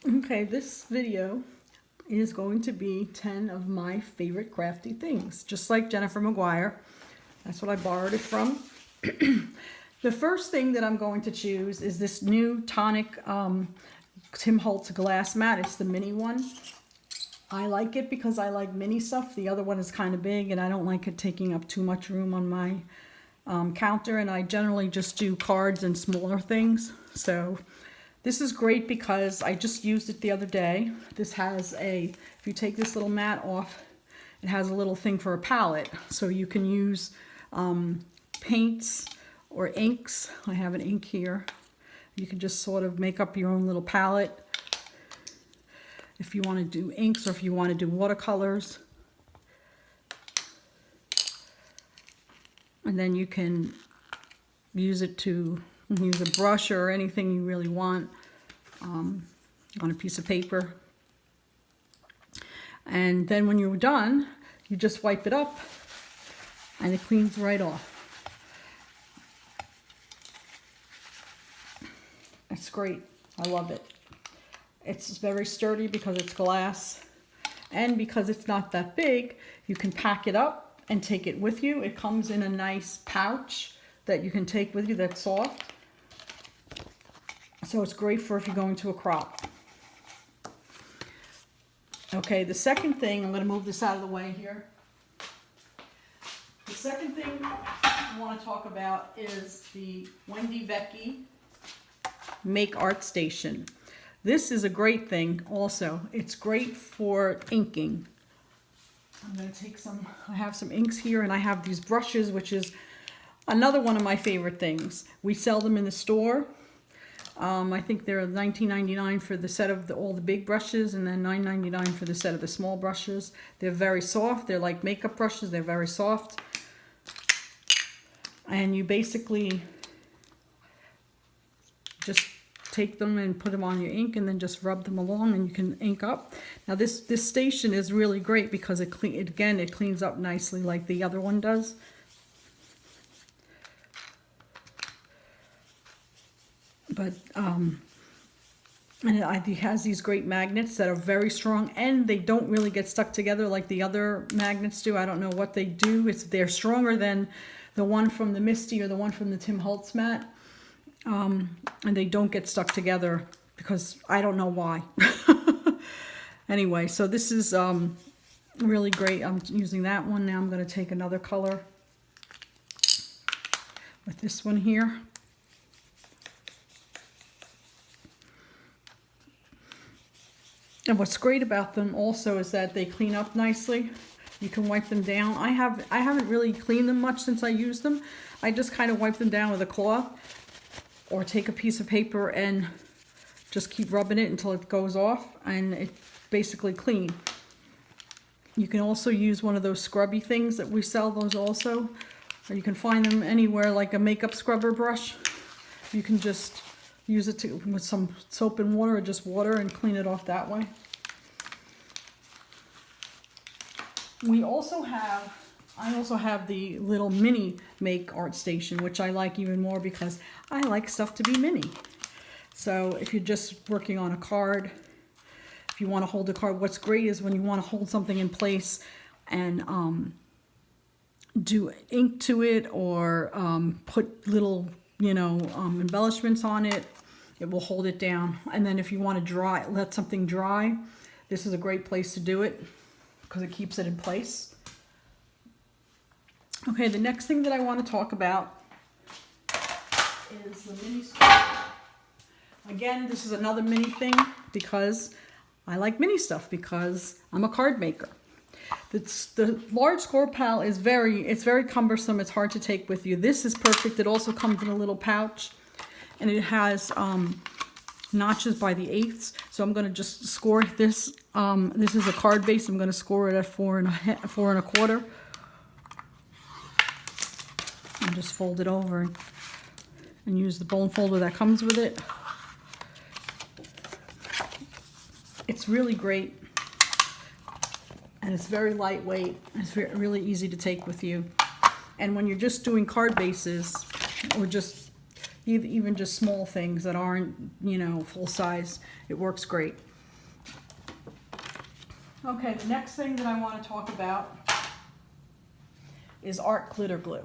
Okay, this video is going to be 10 of my favorite crafty things, just like Jennifer McGuire. That's what I borrowed it from. The first thing that I'm going to choose is this new Tonic Tim Holtz glass mat. It's the mini one. I like it because I like mini stuff. The other one is kind of big and I don't like it taking up too much room on my counter, and I generally just do cards and smaller things. So this is great because I just used it the other day. This has if you take this little mat off, it has a little thing for a palette. So you can use paints or inks. I have an ink here. You can just sort of make up your own little palette if you want to do inks or if you want to do watercolors. And then you can use it to use a brush or anything you really want on a piece of paper. And then when you're done, you just wipe it up and it cleans right off. It's great. I love it. It's very sturdy because it's glass, and because it's not that big, you can pack it up and take it with you. It comes in a nice pouch that you can take with you that's soft. So it's great for if you're going to a crop. Okay, the second thing, I'm going to move this out of the way here. The second thing I want to talk about is the Wendy Vecchi Make Art Station. This is a great thing also. It's great for inking. I'm going to take some, I have some inks here, and I have these brushes, which is another one of my favorite things. We sell them in the store. I think they're $19.99 for the set of all the big brushes, and then $9.99 for the set of the small brushes. They're very soft. They're like makeup brushes. They're very soft. And you basically just take them and put them on your ink and then just rub them along and you can ink up. Now this station is really great because it cleans up nicely like the other one does. But and it has these great magnets that are very strong, and they don't really get stuck together like the other magnets do. I don't know what they do. They're stronger than the one from the Misty or the one from the Tim Holtz mat. And they don't get stuck together because I don't know why. Anyway, so this is really great. I'm using that one. Now I'm going to take another color with this one here. And what's great about them also is that they clean up nicely. You can wipe them down. I haven't really cleaned them much since I used them. I just kind of wipe them down with a cloth, or take a piece of paper and just keep rubbing it until it goes off, and it's basically clean. You can also use one of those scrubby things that we sell, those also. Or you can find them anywhere, like a makeup scrubber brush. You can just use it with some soap and water, or just water, and clean it off that way. I also have the little mini Make Art Station, which I like even more because I like stuff to be mini. So if you're just working on a card, if you want to hold a card, what's great is when you want to hold something in place and do ink to it, or put little, embellishments on it, it will hold it down. And then if you want to let something dry, this is a great place to do it because it keeps it in place. Okay, the next thing that I want to talk about is the mini score. Again, this is another mini thing because I like mini stuff because I'm a card maker. The large score pal is very cumbersome. It's hard to take with you. This is perfect. It also comes in a little pouch, and it has notches by the eighths. So I'm going to just score this. This is a card base. I'm going to score it at 4 1/4. And just fold it over and use the bone folder that comes with it. It's really great, and it's very lightweight. It's really easy to take with you. And when you're just doing card bases, or even just small things that aren't, full size, it works great. Okay, the next thing that I want to talk about is art glitter glue.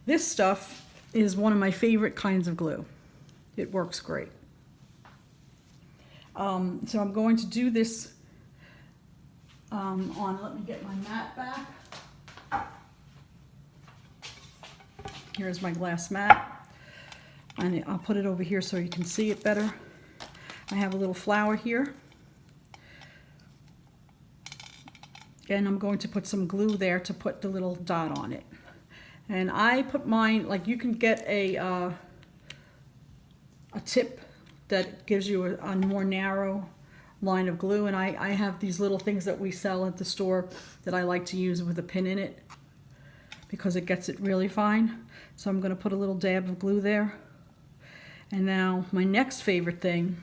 This stuff is one of my favorite kinds of glue. It works great. So I'm going to do this let me get my mat back. Here's my glass mat. And I'll put it over here so you can see it better. I have a little flower here. And I'm going to put some glue there to put the little dot on it. And I put mine, like you can get a tip that gives you a more narrow line of glue, and I have these little things that we sell at the store that I like to use with a pin in it because it gets it really fine. So I'm going to put a little dab of glue there. And now my next favorite thing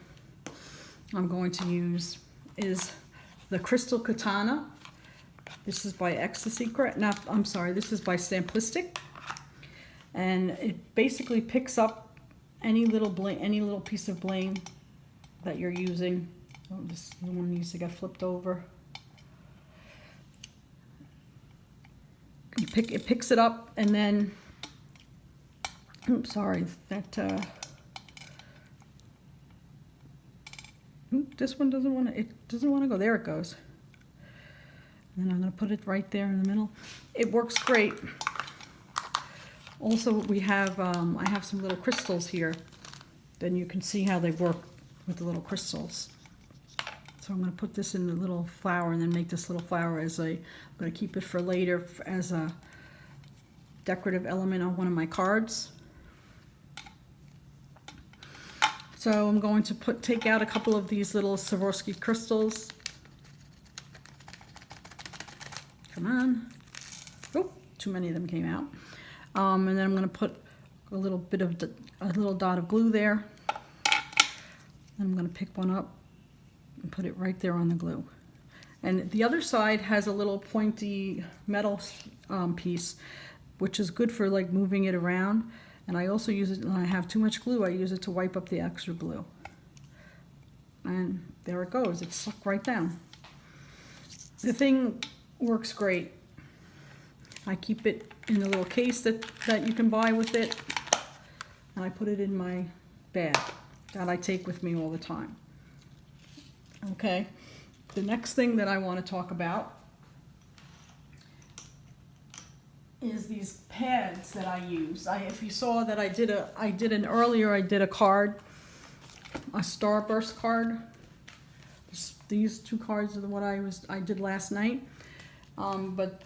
I'm going to use is the Crystal Katana. This is by Ecstasy Craft. No, I'm sorry, this is by Simplistic. And it basically picks up any little piece of bling that you're using. Oh, this one needs to get flipped over. It picks it up, and then, oops, sorry, that, this one doesn't want to go. There it goes. And then I'm going to put it right there in the middle. It works great. Also, we have, I have some little crystals here. Then you can see how they work with the little crystals. So I'm going to put this in the little flower and then make this little flower I'm going to keep it for later as a decorative element on one of my cards. So I'm going to take out a couple of these little Swarovski crystals. Come on. Oh, too many of them came out. And then I'm going to put a little bit of a little dot of glue there. Then I'm going to pick one up and put it right there on the glue. And the other side has a little pointy metal piece, which is good for like moving it around. And I also use it when I have too much glue. I use it to wipe up the extra glue. And there it goes. It's stuck right down. The thing works great. I keep it in a little case that you can buy with it. And I put it in my bag that I take with me all the time. Okay, the next thing that I want to talk about is these pads that I use. If you saw that I did a card, a Starburst card. These two cards are what I did last night. But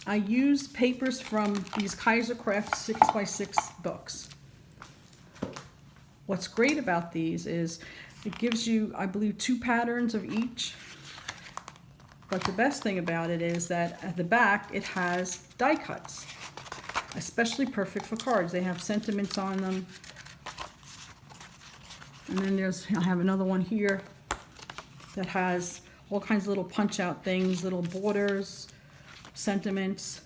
I used papers from these Kaiser Craft 6x6 books. What's great about these is it gives you, I believe, 2 patterns of each. But the best thing about it is that at the back it has die cuts, especially perfect for cards. They have sentiments on them. And then I have another one here that has all kinds of little punch out things, little borders, sentiments.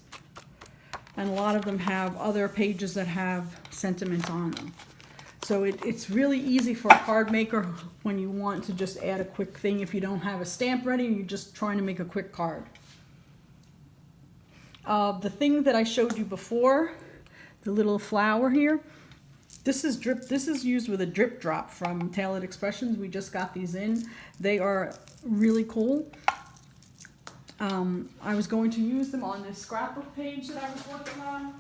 And a lot of them have other pages that have sentiments on them. So it's really easy for a card maker when you want to just add a quick thing if you don't have a stamp ready and you're just trying to make a quick card. The thing that I showed you before, the little flower here, this is used with a drip drop from Pallet Expressions. We just got these in. They are really cool. I was going to use them on this scrapbook page that I was working on.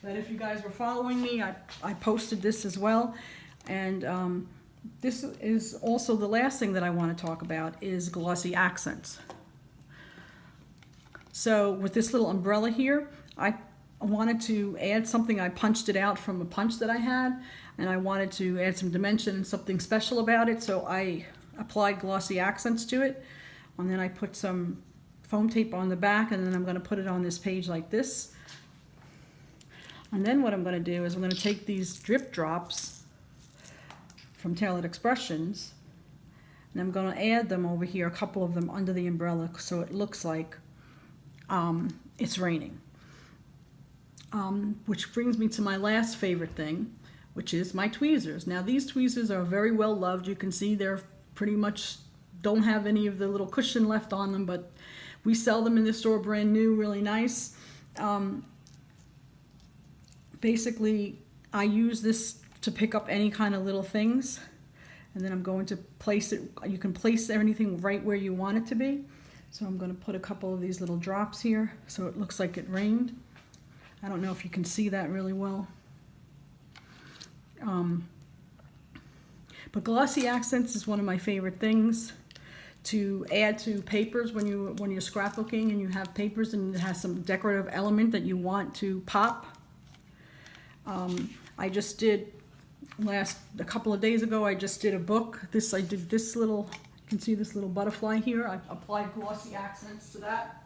That if you guys were following me, I posted this as well. And this is also the last thing that I want to talk about is glossy accents. So with this little umbrella here, I wanted to add something. I punched it out from a punch that I had, and I wanted to add some dimension and something special about it. So I applied glossy accents to it, and then I put some foam tape on the back, and then I'm going to put it on this page like this. And then what I'm going to do is I'm going to take these drip drops from Pallet Expressions, and I'm going to add them over here, a couple of them under the umbrella, so it looks like it's raining. Which brings me to my last favorite thing, which is my tweezers. Now these tweezers are very well loved. You can see they're pretty much don't have any of the little cushion left on them, but we sell them in the store brand new, really nice. Basically, I use this to pick up any kind of little things, and then I'm going to place it. You can place anything right where you want it to be. So I'm going to put a couple of these little drops here so it looks like it rained. I don't know if you can see that really well. But glossy accents is one of my favorite things to add to papers when you're scrapbooking and you have papers and it has some decorative element that you want to pop. I just did a couple of days ago, I just did a book. I did this little, you can see this little butterfly here. I applied glossy accents to that.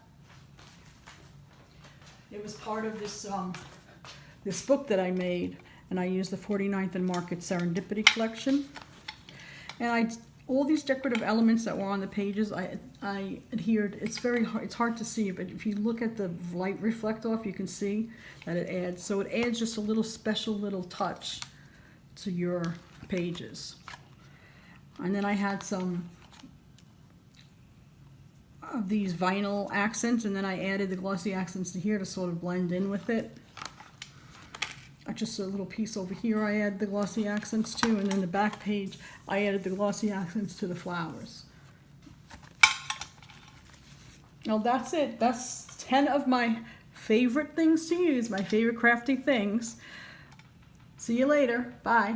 It was part of this this book that I made, and I used the 49th and Market Serendipity collection. And all these decorative elements that were on the pages, I adhered. It's very hard. It's hard to see, but if you look at the light reflect off, you can see that it adds. So it adds just a little special little touch to your pages. And then I had some of these vinyl accents, and then I added the glossy accents to here to sort of blend in with it. Just a little piece over here I add the glossy accents to, and then the back page I added the glossy accents to the flowers. Now that's it. That's 10 of my favorite things to use, my favorite crafty things. See you later. Bye.